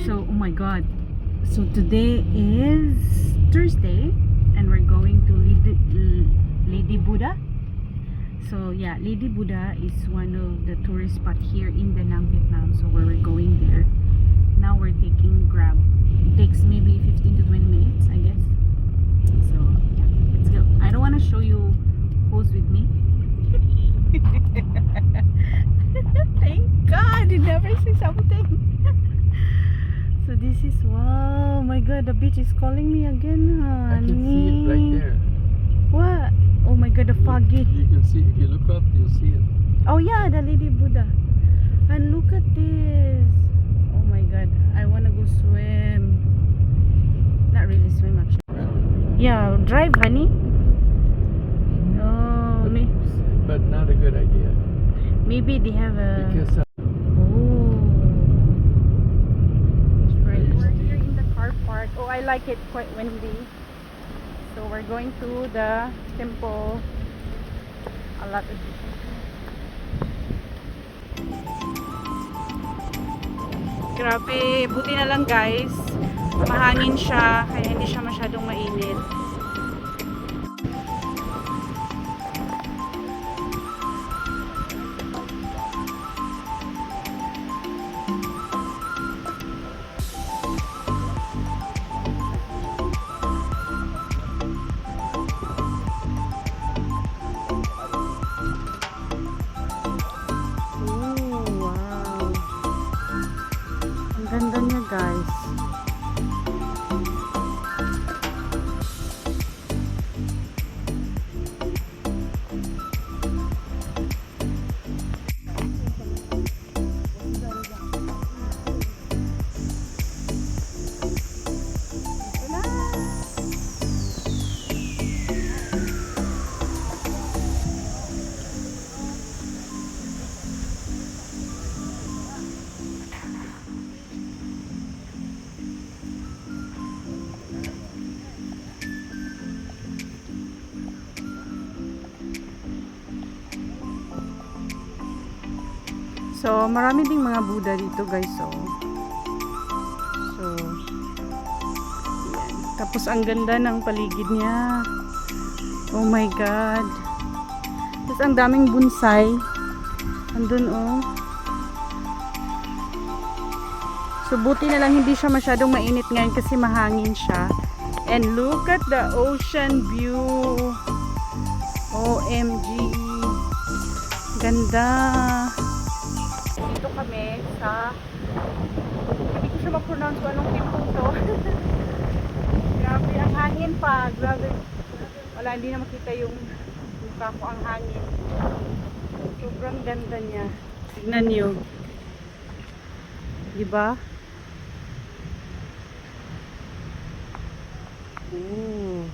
So, oh my god. So today is Thursday and we're going to Lady Buddha. So yeah, Lady Buddha is one of the tourist spot here in Da Nang, Vietnam. So we're going there. Now we're taking Grab. It takes maybe 15 to 20 minutes, I guess. So yeah, let's go. I don't want to show you who's with me. Thank God, you never see something. So this is, wow, my God, the beach is calling me again, honey. I can see it right there. What? Oh my God, the foggy. You can see, if you look up, you'll see it. Oh yeah, the Lady Buddha. And look at this. Oh my God, I wanna go swim. Not really swim actually. Yeah, drive, honey. Oh, But not a good idea. maybe they have a. Because We're here in the car park. Oh, I like it, quite windy. So we're going to the temple. A lot of grabe, buti na lang guys. Mahangin siya, kaya hindi siya masyadong mainit. Ganda niya guys. So, marami ding mga Buddha dito guys. So, yan. Tapos ang ganda ng paligid niya. Oh my God. Tapos ang daming bonsai. Andun oh. So, buti na lang hindi siya masyadong mainit ngayon kasi mahangin siya. And look at the ocean view. OMG. Ganda. Dito kami sa, hindi ko siya ma-pronounce kung anong temple to. Grabe, ang hangin pa. Grabe. Wala, hindi na makita yung mukha ko, ang hangin. Sobrang ganda niya. Tignan niyo. Diba? Ooh.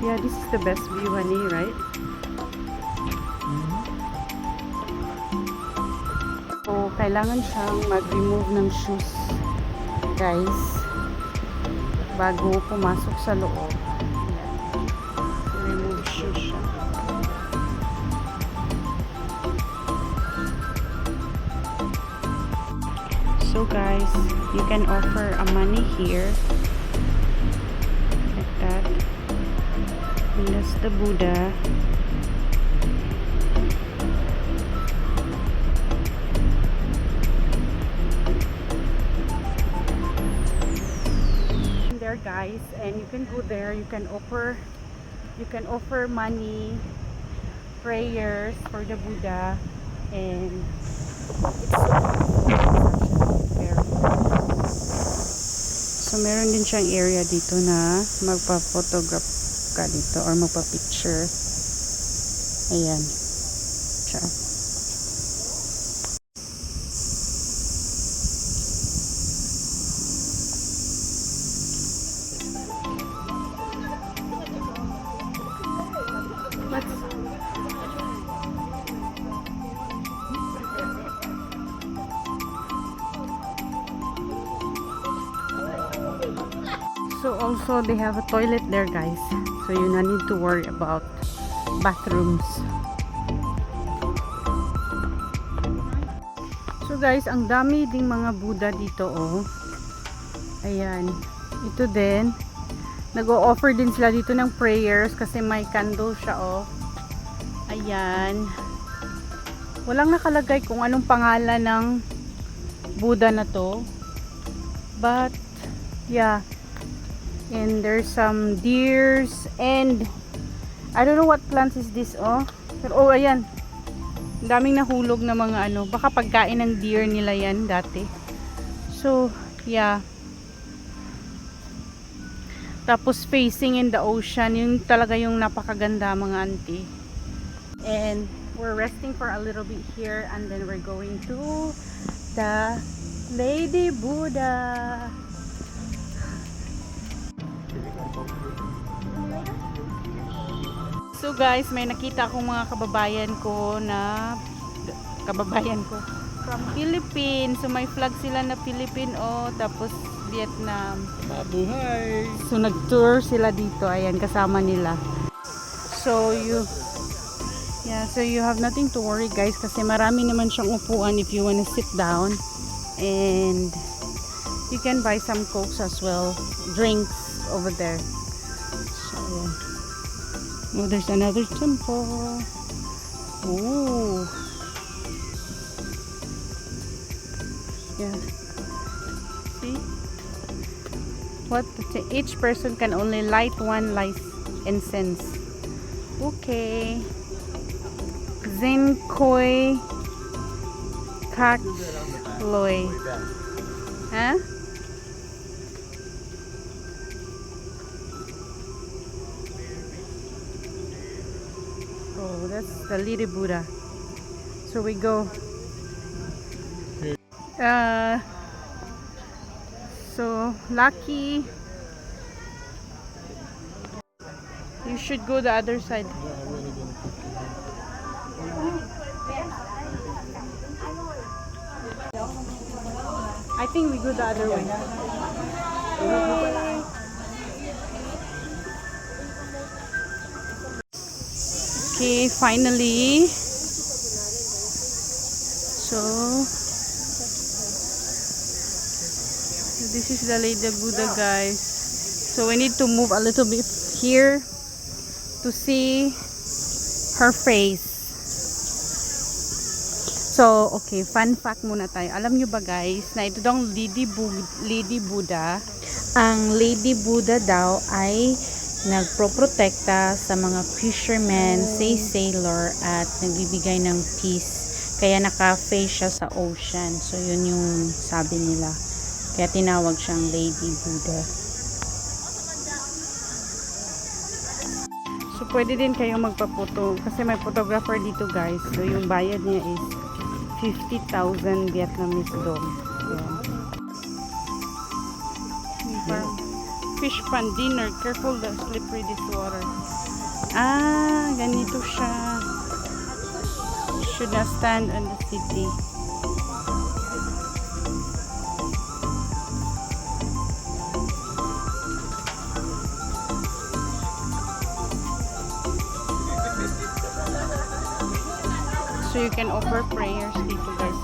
Yeah, this is the best view, honey, right? So, kailangan siyang mag-remove ng shoes, guys, bago pumasok sa loob. Remove shoes siya. So, guys, you can offer a money here. Like that. And that's the Buddha. There guys, and you can go there, you can offer money, prayers for the Buddha, and so meron din siyang area dito na magpa-photograph ka dito or magpa-picture. Ayan siya. So also they have a toilet there, guys. So you don't need to worry about bathrooms. So guys, ang dami ding mga Buddha dito, oh. Ayan. Ito din. Nag-o-offer din sila dito ng prayers kasi may candle siya, oh. Ayan. Walang nakalagay kung anong pangalan ng Buddha na to. But, yeah. And there's some deers and I don't know what plants is this, oh. Pero, oh, ayan. Ang daming nahulog na mga ano. Baka pagkain ng deer nila yan dati. So, yeah. Tapos facing in the ocean. Yung talaga yung napakaganda, mga auntie. And we're resting for a little bit here. And then we're going to the Lady Buddha. So guys, may nakita akong mga kababayan ko from Philippines. So may flag sila na Philippine, oh, tapos Vietnam. Mabuhay! So nag-tour sila dito, ayan, kasama nila. So you have nothing to worry, guys, kasi marami naman siyang upuan if you wanna sit down. And you can buy some cokes as well, drinks over there. So yeah. Oh, there's another temple. Oh. Yeah. See? What? Each person can only light one incense. Okay. Zenkoi Kak Loy. Huh? Oh, that's the Lady Buddha. So we go. So Lucky, you should go the other side. I think we go the other way. Okay, finally. So this is the Lady Buddha, guys. So we need to move a little bit here to see her face. So, okay, fun fact muna tayo. Alam nyo ba, guys, na ito daw Lady Buddha. Ang Lady Buddha daw ay nagproprotekta sa mga fishermen, sailor, at nagbibigay ng peace. Kaya naka-face siya sa ocean. So, yun yung sabi nila. Kaya tinawag siyang Lady Buddha. So, pwede din kayo magpapoto. Kasi may photographer dito, guys. So, yung bayad niya is 50,000 Vietnamese dong. Yeah. Fish pan dinner. Careful, the slippery this water. Ah, ganito siya. Should not stand on the city. So you can offer prayers dito, guys.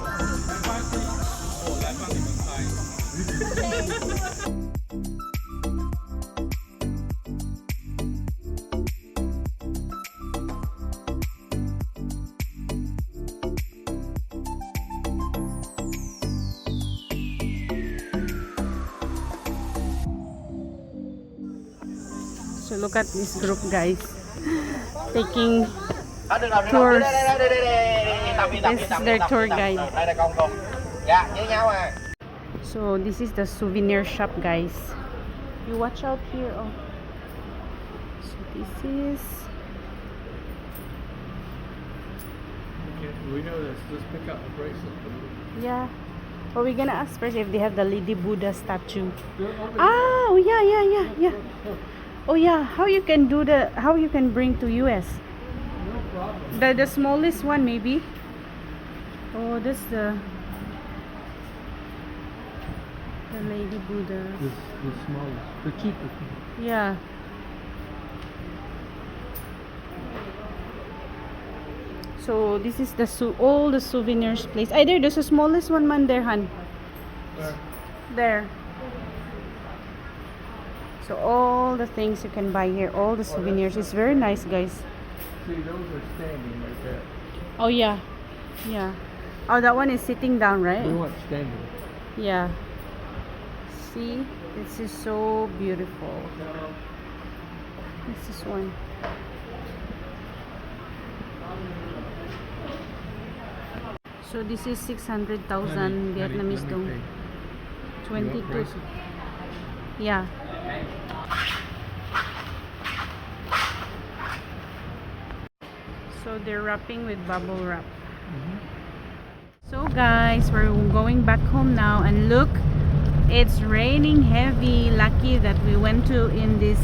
So look at this group, guys, taking tours. This is their tour guide. So this is the souvenir shop, guys. You watch out here. Oh, so this is. Okay, we know this. Let's pick out a bracelet. Yeah. Well, we're gonna ask first if they have the Lady Buddha statue. Ah, oh yeah. Oh yeah, how you can bring to US? No problem. The smallest one, maybe. Oh, that's the. The Lady Buddha. The smallest, the cheapest one. Yeah. So this is the all the souvenirs place. Ay, there's the smallest one man there, Han. There. So all the things you can buy here, all the souvenirs. It's very nice, guys. See, those are standing like that. Oh yeah. Yeah. Oh, that one is sitting down, right? We want standing. Yeah. See? This is so beautiful. This is one. So this is 600,000 Vietnamese dong. 22. Yeah. So they're wrapping with bubble wrap. So guys, we're going back home now, and look, it's raining heavy. Lucky that we went to in this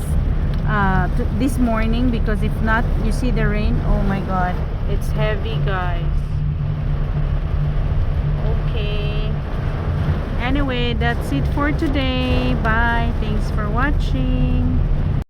morning, because if not, you see the rain. Oh my god, it's heavy, guys. Okay, anyway, that's it for today. Bye, thanks for watching.